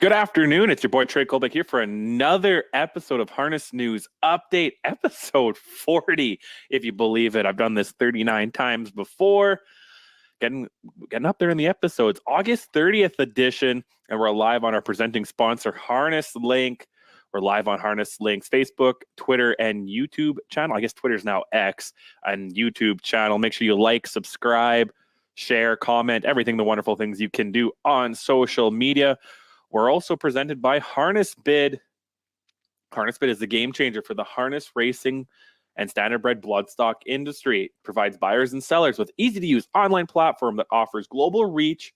Good afternoon. It's your boy Trey Colbeck here for another episode of Harness News Update, episode 40. If you believe it, I've done this 39 times before. Getting up there in the episodes. August 30th edition, and we're live on our presenting sponsor, Harness Link. We're live on Harness Link's Facebook, Twitter, and YouTube channel. I guess Twitter's now X, and YouTube channel. Make sure you like, subscribe, share, comment, everything the wonderful things you can do on social media. We're also presented by Harness Bid. Harness Bid is the game changer for the harness racing and standardbred bloodstock industry. It provides buyers and sellers with easy-to-use online platform that offers global reach,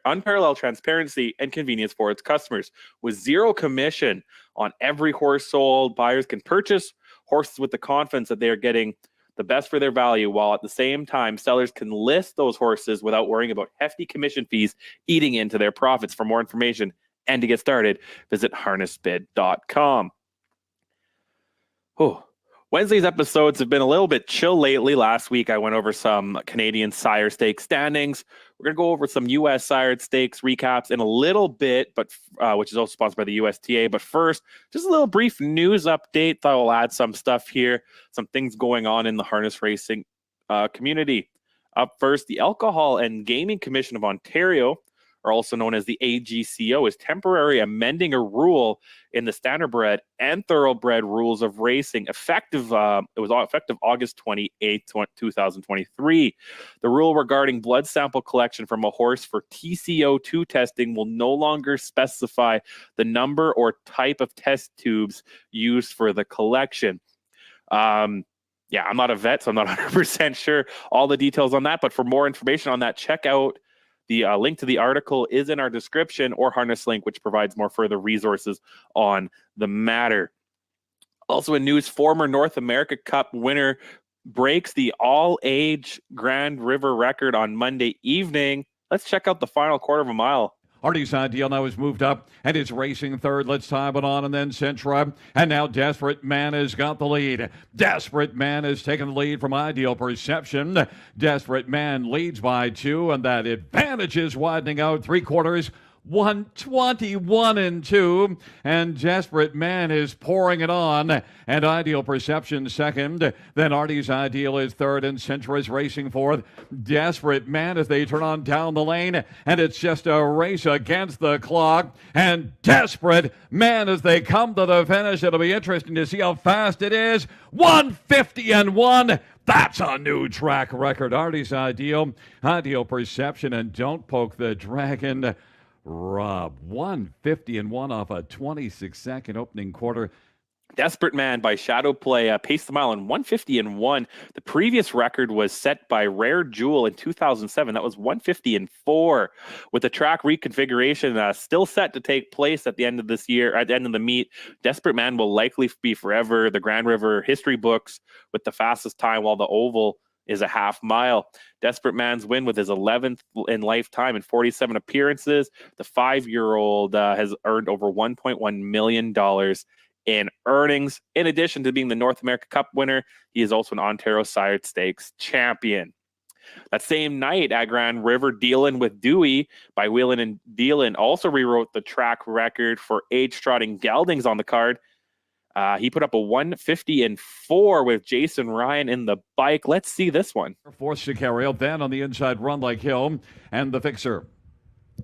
unparalleled transparency, and convenience for its customers. With zero commission on every horse sold, buyers can purchase horses with the confidence that they are getting the best for their value, while at the same time, sellers can list those horses without worrying about hefty commission fees eating into their profits. For more information and to get started, visit harnessbid.com. Oh, Wednesday's episodes have been a little bit chill lately. Last week, I went over some Canadian sire stakes standings. We're going to go over some U.S. sire stakes recaps in a little bit, but which is also sponsored by the USTA. But first, just a little brief news update. Thought I'll add some stuff here, some things going on in the harness racing community. Up first, the Alcohol and Gaming Commission of Ontario, or also known as the AGCO, is temporarily amending a rule in the Standardbred and Thoroughbred rules of racing, effective August 28, 2023. The rule regarding blood sample collection from a horse for TCO2 testing will no longer specify the number or type of test tubes used for the collection. I'm not a vet, so I'm not 100% sure all the details on that, but for more information on that, check out the link to the article is in our description, or Harness Link, which provides more further resources on the matter. Also in news, former North America Cup winner breaks the all-age Grand River record on Monday evening. Let's check out the final quarter of a mile. Artie's Ideal now is moved up and is racing third. Let's time it on, and then Centra. And now Desperate Man has got the lead. Desperate Man has taken the lead from Ideal Perception. Desperate Man leads by 2, and that advantage is widening out 3/4. 121-2, and Desperate Man is pouring it on, and Ideal Perception second. Then Artie's Ideal is third, and Centra is racing fourth. Desperate Man as they turn on down the lane, and it's just a race against the clock. And Desperate Man as they come to the finish. It'll be interesting to see how fast it is. 150-1. That's a new track record. Artie's Ideal, Ideal Perception, and Don't Poke the Dragon. Rob, 150-1 off a 26-second opening quarter. Desperate Man by Shadow Play paced the mile in 150-1. The previous record was set by Rare Jewel in 2007. That was 150-4. With the track reconfiguration still set to take place at the end of this year, at the end of the meet, Desperate Man will likely be forever the Grand River history books with the fastest time, while the oval is a half mile. Desperate Man's win with his 11th in lifetime and 47 appearances. The 5-year-old has earned over $1.1 million in earnings. In addition to being the North America Cup winner, he is also an Ontario Sire Stakes champion. That same night at Grand River, Dealin' with Dewey by Wheelin' and Dealin' also rewrote the track record for age trotting geldings on the card. He put up a 150-4 with Jason Ryan in the bike. Let's see this one. Fourth Sicario, then on the inside run like Hill, and the fixer.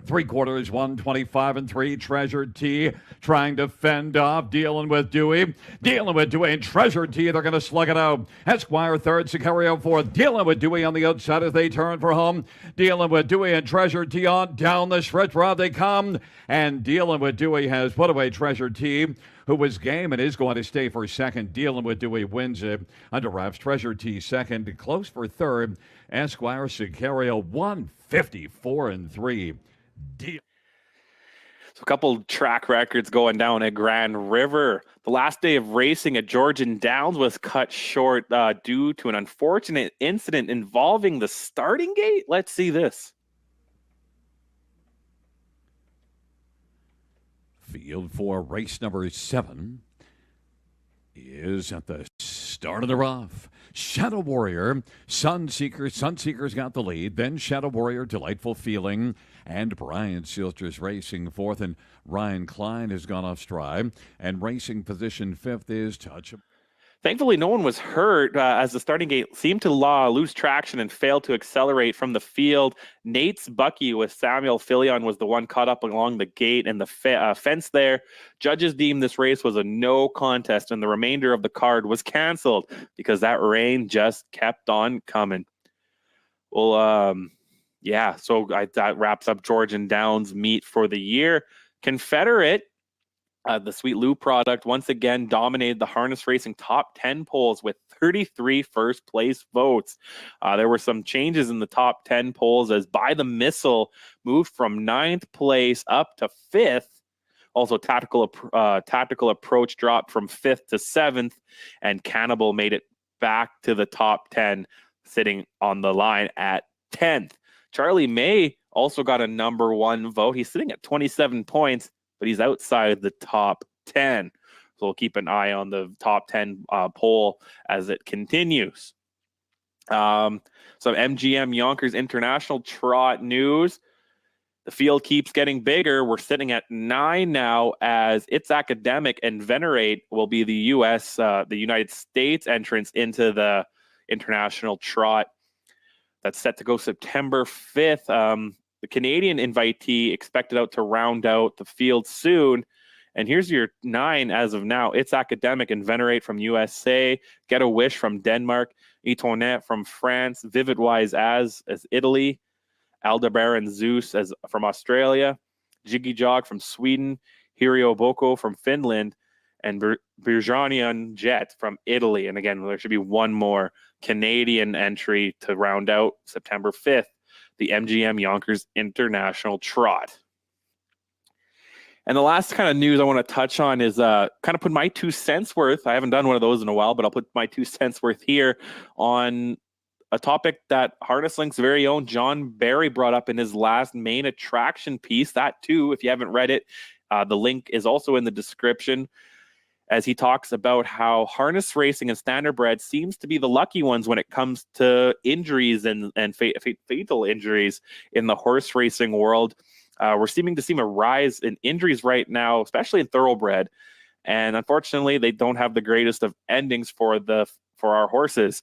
3/4, 125-3. Treasure T trying to fend off, Dealing with Dewey. Dealing with Dewey and Treasure T. They're going to slug it out. Esquire third, Sicario fourth. Dealing with Dewey on the outside as they turn for home. Dealing with Dewey and Treasure T on down the stretch route they come. And Dealing with Dewey has put away Treasure T, who was game and is going to stay for second. Dealing with Dewey wins it. Under wraps, Treasure T second. Close for third. Esquire, Sicario 154-3. So a couple track records going down at Grand River. The last day of racing at Georgian Downs was cut short due to an unfortunate incident involving the starting gate. Let's see this. Field for race number 7 is at the start of the rough. Shadow Warrior, Sunseeker. Sunseeker's got the lead. Then Shadow Warrior, Delightful Feeling, and Brian Silster's racing fourth. And Ryan Klein has gone off stride. And racing position fifth is Touch. Thankfully, no one was hurt as the starting gate seemed to lose traction and failed to accelerate from the field. Nate's Bucky with Samuel Filion was the one caught up along the gate and the fence there. Judges deemed this race was a no contest, and the remainder of the card was canceled because that rain just kept on coming. Well, yeah, so that wraps up Georgian Downs meet for the year. Confederate, the Sweet Lou product, once again dominated the harness racing top 10 polls with 33 first place votes. There were some changes in the top 10 polls as By the Missile moved from 9th place up to 5th. Also, Tactical Approach dropped from 5th to 7th, and Cannibal made it back to the top 10, sitting on the line at 10th. Charlie May also got a number 1 vote. He's sitting at 27 points, but he's outside the top 10. So we'll keep an eye on the top 10 poll as it continues. Some MGM Yonkers International Trot news. The field keeps getting bigger. We're sitting at 9 now, as It's Academic and Venerate will be the the United States entrance into the International Trot. That's set to go September 5th. The Canadian invitee expected out to round out the field soon. And here's your 9 as of now. It's Academic and Venerate from USA, Get a Wish from Denmark, Etonet from France, Vivid Wise as Italy, Aldebaran Zeus from Australia, Jiggy Jog from Sweden, Hirio Boko from Finland, and Birjanian Jet from Italy. And again, there should be one more Canadian entry to round out September 5th. The MGM Yonkers International Trot. And the last kind of news I want to touch on is kind of put my 2 cents worth. I haven't done one of those in a while, but I'll put my 2 cents worth here on a topic that Harness Link's very own John Barry brought up in his last main attraction piece. That too, if you haven't read it, the link is also in the description, as he talks about how harness racing and standardbred seems to be the lucky ones when it comes to injuries and fatal injuries in the horse racing world. We're seeming to see a rise in injuries right now, especially in thoroughbred. And unfortunately, they don't have the greatest of endings for our horses.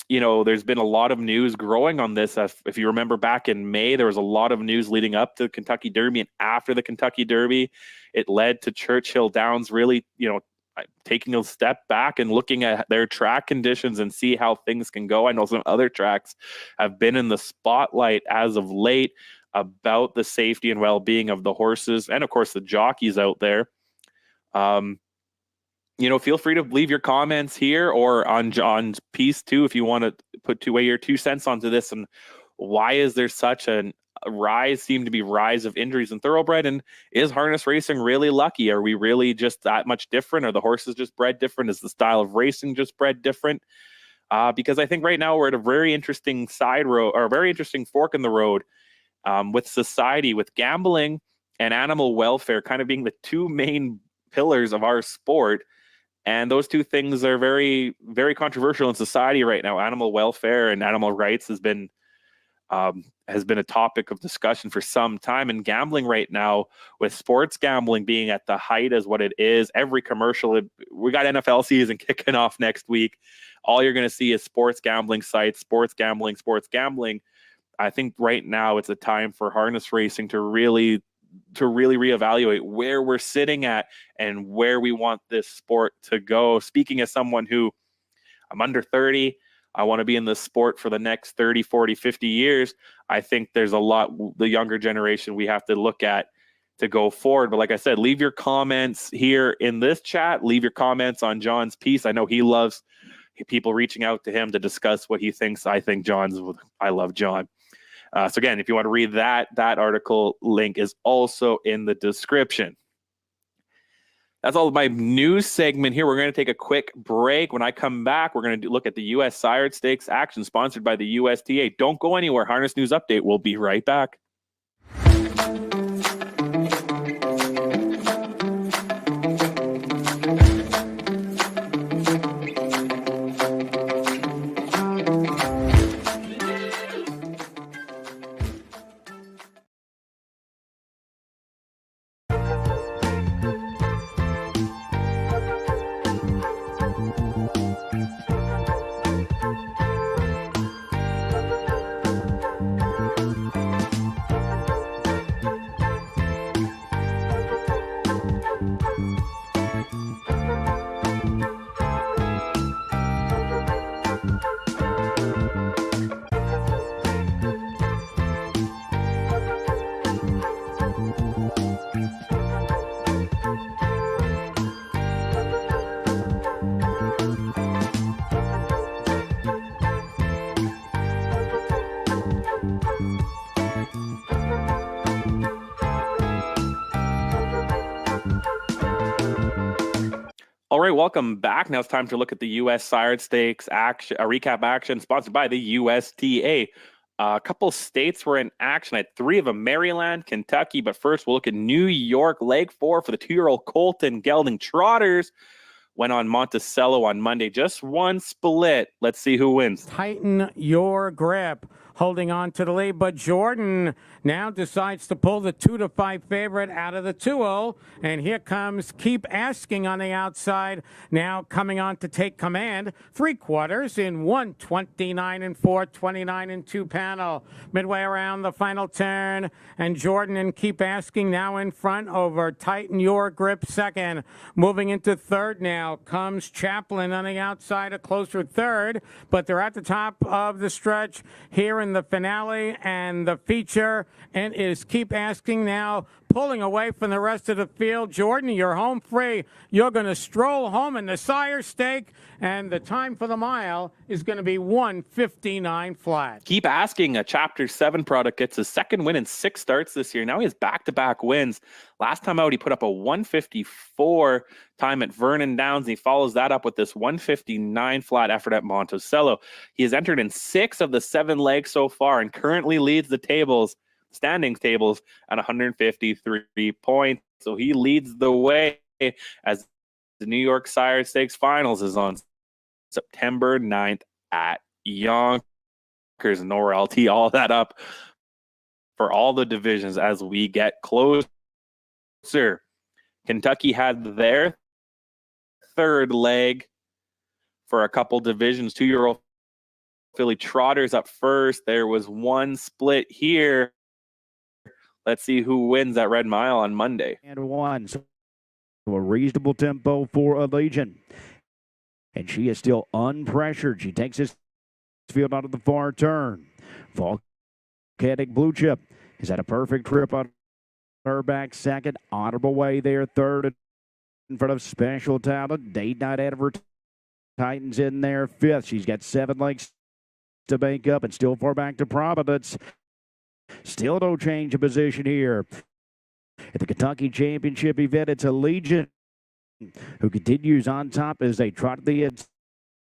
There's been a lot of news growing on this. If you remember back in May, there was a lot of news leading up to the Kentucky Derby and after the Kentucky Derby. It led to Churchill Downs really, taking a step back and looking at their track conditions and see how things can go. I know some other tracks have been in the spotlight as of late about the safety and well-being of the horses and, of course, the jockeys out there. Feel free to leave your comments here or on John's piece too, if you want to put your 2 cents onto this. And why is there such a rise of injuries in thoroughbred? And is harness racing really lucky? Are we really just that much different? Are the horses just bred different? Is the style of racing just bred different? Because I think right now we're at a very interesting side road, or a very interesting fork in the road, with society, with gambling and animal welfare kind of being the 2 main pillars of our sport. And those 2 things are very, very controversial in society right now. Animal welfare and animal rights has been a topic of discussion for some time. And gambling right now, with sports gambling being at the height as what it is, every commercial, we got NFL season kicking off next week. All you're going to see is sports gambling sites, sports gambling. I think right now it's a time for harness racing to really reevaluate where we're sitting at and where we want this sport to go. Speaking as someone who, I'm under 30, I want to be in this sport for the next 30, 40, 50 years. I think there's a lot the younger generation we have to look at to go forward. But like I said, leave your comments here in this chat. Leave your comments on John's piece. I know he loves people reaching out to him to discuss what he thinks. I love John. So again, if you want to read that article link is also in the description. That's all of my news segment here. We're going to take a quick break. When I come back, we're going to look at the U.S. Sire Stakes action sponsored by the USTA. Don't go anywhere. Harness News Update. We'll be right back. All right, welcome back. Now it's time to look at the U.S. Sire Stakes action, recap action sponsored by the USTA. A couple states were in action. I had three of them: Maryland, Kentucky. But first, we'll look at New York, leg 4 for the 2-year-old Colton Gelding Trotters. Went on Monticello on Monday. Just one split. Let's see who wins. Tighten your grip. Holding on to the lead, but Jordan now decides to pull the 2-5 favorite out of the 2-0. And here comes Keep Asking on the outside. Now coming on to take command. 3/4 in 1:29-4, 29-2 panel. Midway around the final turn. And Jordan and Keep Asking now in front over Tighten Your Grip second. Moving into third now comes Chaplin on the outside, a closer third. But they're at the top of the stretch here in the finale and the feature, and is Keep Asking now pulling away from the rest of the field. Jordan, you're home free. You're going to stroll home in the Sire Stake, and the time for the mile is going to be 1:59 flat. Keep Asking, a Chapter 7 product, gets his second win in 6 starts this year. Now he has back-to-back wins. Last time out, he put up a 1:54 time at Vernon Downs, and he follows that up with this 1:59 flat effort at Monticello. He has entered in 6 of the 7 legs so far and currently leads the standings tables at 153 points. So he leads the way as the New York Sire Stakes Finals is on September 9th at Yonkers. And nowhere I'll tee all that up for all the divisions as we get closer. Kentucky had their third leg for a couple divisions. 2-year-old Philly Trotters up first. There was one split here. Let's see who wins that Red Mile on Monday. And 1. So a reasonable tempo for Allegiant. And she is still unpressured. She takes this field out of the far turn. Volcanic Blue Chip has had a perfect trip on her back second. Honorable Way there third in front of Special Talent. Day Night Titans in there fifth. She's got 7 legs to make up and still far back to Providence. Still no change of position here. At the Kentucky Championship event, it's Allegiant who continues on top as they trot the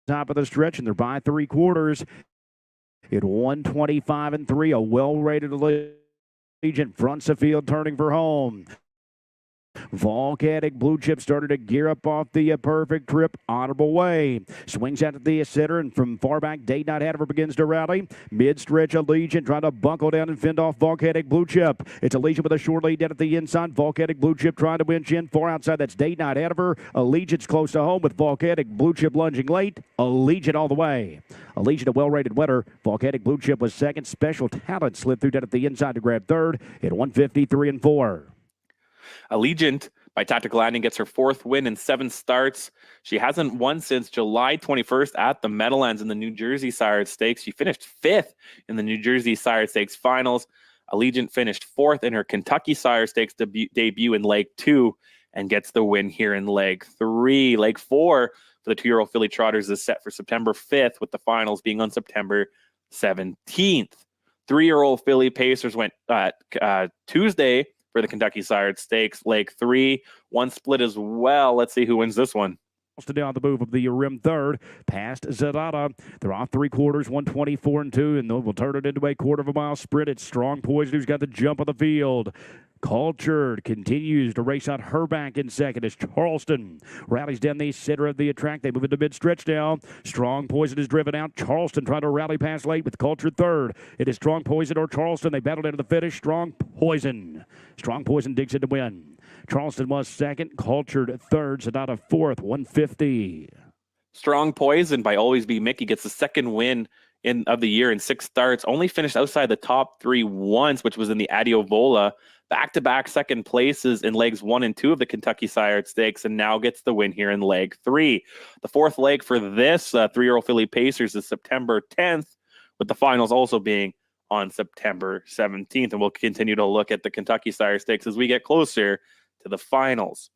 top of the stretch, and they're by 3/4 at 1:25-3. A well-rated Allegiant fronts the field, turning for home. Volcanic Blue Chip started to gear up off the perfect trip. Honorable Way swings out to the center, and from far back, Day Night Hanover begins to rally. Mid-stretch, Allegiant trying to buckle down and fend off Volcanic Blue Chip. It's Allegiant with a short lead down at the inside. Volcanic Blue Chip trying to winch in. Far outside, that's Day Night Hanover. Allegiant's close to home with Volcanic Blue Chip lunging late. Allegiant all the way. Allegiant, a well-rated winner. Volcanic Blue Chip was second. Special Talent slid through down at the inside to grab third at 1:53-4. Allegiant, by tactical landing, gets her 4th win in 7 starts. She hasn't won since July 21st at the Meadowlands in the New Jersey Sire Stakes. She finished 5th in the New Jersey Sire Stakes finals. Allegiant finished 4th in her Kentucky Sire Stakes debut in leg 2 and gets the win here in leg 3. Leg 4 for the 2-year-old Philly Trotters is set for September 5th, with the finals being on September 17th. 3-year-old Philly Pacers went Tuesday for the Kentucky Sire Stakes, leg 3. One split as well. Let's see who wins this one. Today on the move of the rim third, past Zadata. They're off 3/4, 1:24-2, and we'll turn it into a 1/4 mile sprint. It's Strong Poison who's got the jump of the field. Cultured continues to race out her back in second as Charleston rallies down the center of the track. They move into mid-stretch now. Strong Poison is driven out. Charleston trying to rally past late with Cultured third. It is Strong Poison or Charleston. They battled into the finish. Strong Poison. Strong Poison digs in to win. Charleston was second. Cultured third. Zadata fourth. 150. Strong Poison by Always Be Mickey gets the second win of the year in 6 starts. Only finished outside the top 3 once, which was in the Adiovola. Back-to-back second places in legs 1 and 2 of the Kentucky Sire Stakes, and now gets the win here in leg 3. The 4th leg for this 3-year-old Philly Pacers is September 10th, with the finals also being on September 17th. And we'll continue to look at the Kentucky Sire Stakes as we get closer to the finals.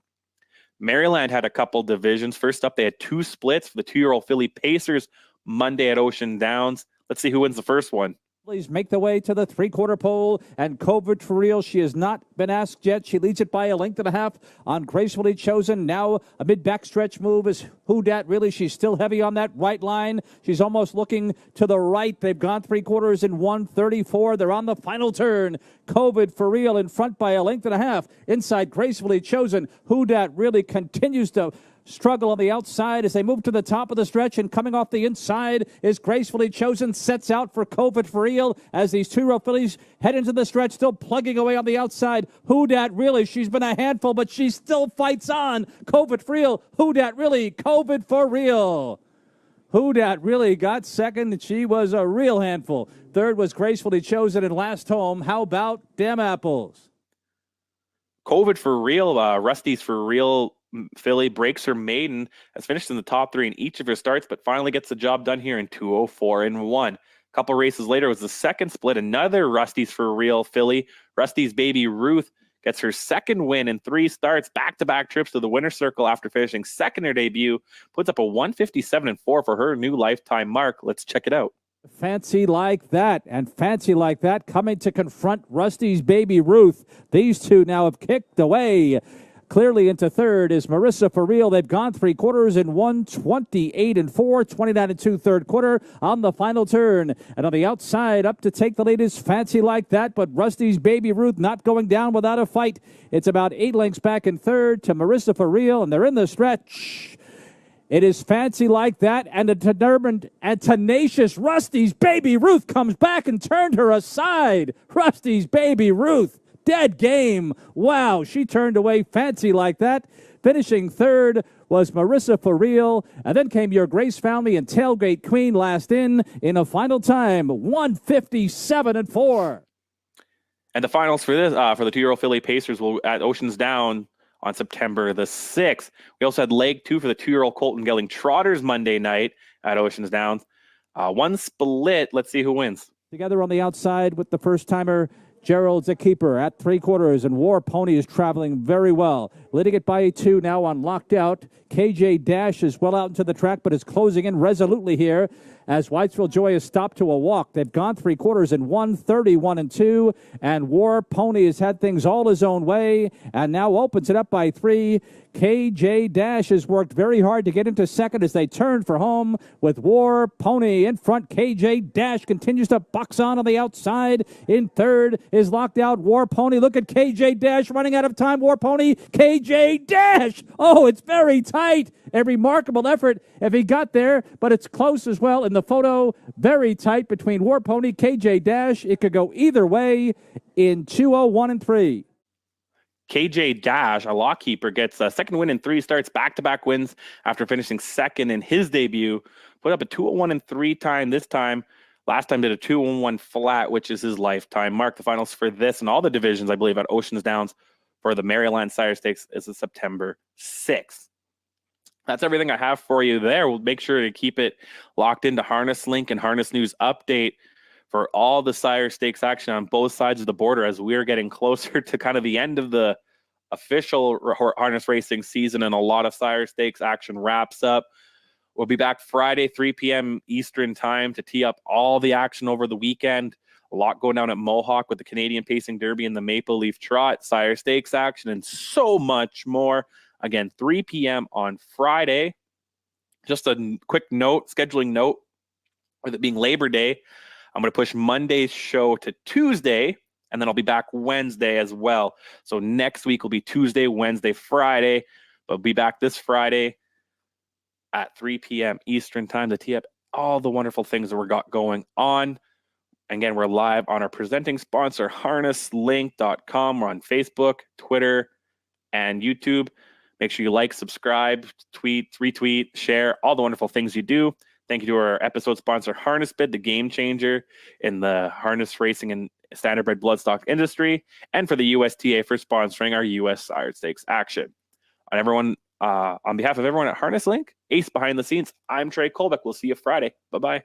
Maryland had a couple divisions. First up, they had 2 splits for the 2-year-old Philly Pacers Monday at Ocean Downs. Let's see who wins the first one. Please make the way to the three-quarter pole, and COVID for real. She has not been asked yet. She leads it by a length and a half on Gracefully Chosen. Now a mid-backstretch move is Who Dat Really. She's still heavy on that right line. She's almost looking to the right. They've gone three quarters in 1:34. They're on the final turn. COVID for real in front by a length and a half. Inside Gracefully Chosen. Who Dat Really continues to struggle on the outside as they move to the top of the stretch, and coming off the inside is Gracefully Chosen. Sets out for COVID for real as these two-row fillies head into the stretch, still plugging away on the outside. Who Dat Really? She's been a handful, but she still fights on. COVID for real. Who Dat Really? COVID for real. Who Dat Really got second, and she was a real handful. Third was Gracefully Chosen, and last home, how about Damn Apples? COVID for real. Rusty's for real. Filly breaks her maiden, has finished in the top three in each of her starts, but finally gets the job done here in 2:04 and 1. A couple races later was the second split. Another Rusty's for real filly. Rusty's Baby Ruth gets her second win in 3 starts, back-to-back trips to the winner's circle after finishing second in her debut. Puts up a 157 and 4 for her new lifetime mark. Let's check it out. Fancy Like That, and Fancy Like That coming to confront Rusty's Baby Ruth. These two now have kicked away. Clearly into third is Marissa for real. They've gone three quarters in 1:28 and 4, 29 and 2 third quarter on the final turn. And on the outside, up to take the lead is Fancy Like That, but Rusty's Baby Ruth not going down without a fight. It's about 8 lengths back in third to Marissa for real, and they're in the stretch. It is Fancy Like That, and a determined and tenacious Rusty's Baby Ruth comes back and turned her aside. Rusty's Baby Ruth. Dead game. Wow, she turned away Fancy Like That. Finishing third was Marissa for real, and then came Your Grace Found Me and Tailgate Queen last in a final time 157 and 4. And the finals for this for the 2-year-old filly Pacers will at Oceans Down on September the 6th. We also had leg 2 for the 2-year-old Colton Gelling Trotters Monday night at Oceans Downs. One split. Let's see who wins. Together on the outside with the first-timer Gerald's a keeper at three quarters, and War Pony is traveling very well. Leading it by 2 now on Locked Out. KJ Dash is well out into the track, but is closing in resolutely here as Whitesville Joy has stopped to a walk. They've gone three quarters in 1:31 and 2, and War Pony has had things all his own way and now opens it up by 3. KJ Dash has worked very hard to get into second as they turn for home with War Pony in front. KJ Dash continues to box on the outside. In third is Locked Out War Pony. Look at KJ Dash running out of time. War Pony, KJ Dash. Oh, it's very tight. A remarkable effort if he got there, but it's close as well in the photo. Very tight between War Pony, KJ Dash. It could go either way in 2:01 and 3. KJ Dash, a lockkeeper, gets a second win in 3 starts, back-to-back wins after finishing second in his debut. Put up a 2:01 and 3 time this time. Last time did a 2:01 flat, which is his lifetime mark. The finals for this and all the divisions, I believe, at Oceans Downs for the Maryland Sire Stakes is September 6th. That's everything I have for you there. We'll make sure to keep it locked into Harness Link and Harness News Update for all the Sire Stakes action on both sides of the border as we're getting closer to kind of the end of the official harness racing season, and a lot of Sire Stakes action wraps up. We'll be back Friday, 3 p.m. Eastern time to tee up all the action over the weekend. A lot going down at Mohawk with the Canadian Pacing Derby and the Maple Leaf Trot, Sire Stakes action, and so much more. Again, 3 p.m. on Friday. Just a quick note, scheduling note, with it being Labor Day, I'm going to push Monday's show to Tuesday, and then I'll be back Wednesday as well. So next week will be Tuesday, Wednesday, Friday, but I'll be back this Friday at 3 p.m. Eastern time to tee up all the wonderful things that we got going on. Again, we're live on our presenting sponsor, harnesslink.com. We're on Facebook, Twitter, and YouTube. Make sure you like, subscribe, tweet, retweet, share, all the wonderful things you do. Thank you to our episode sponsor, HarnessBid, the game changer in the harness racing and standardbred bloodstock industry, and for the USTA for sponsoring our U.S. Sire Stakes action. On behalf of everyone at Harness Link, Ace Behind the Scenes, I'm Trey Colbeck. We'll see you Friday. Bye-bye.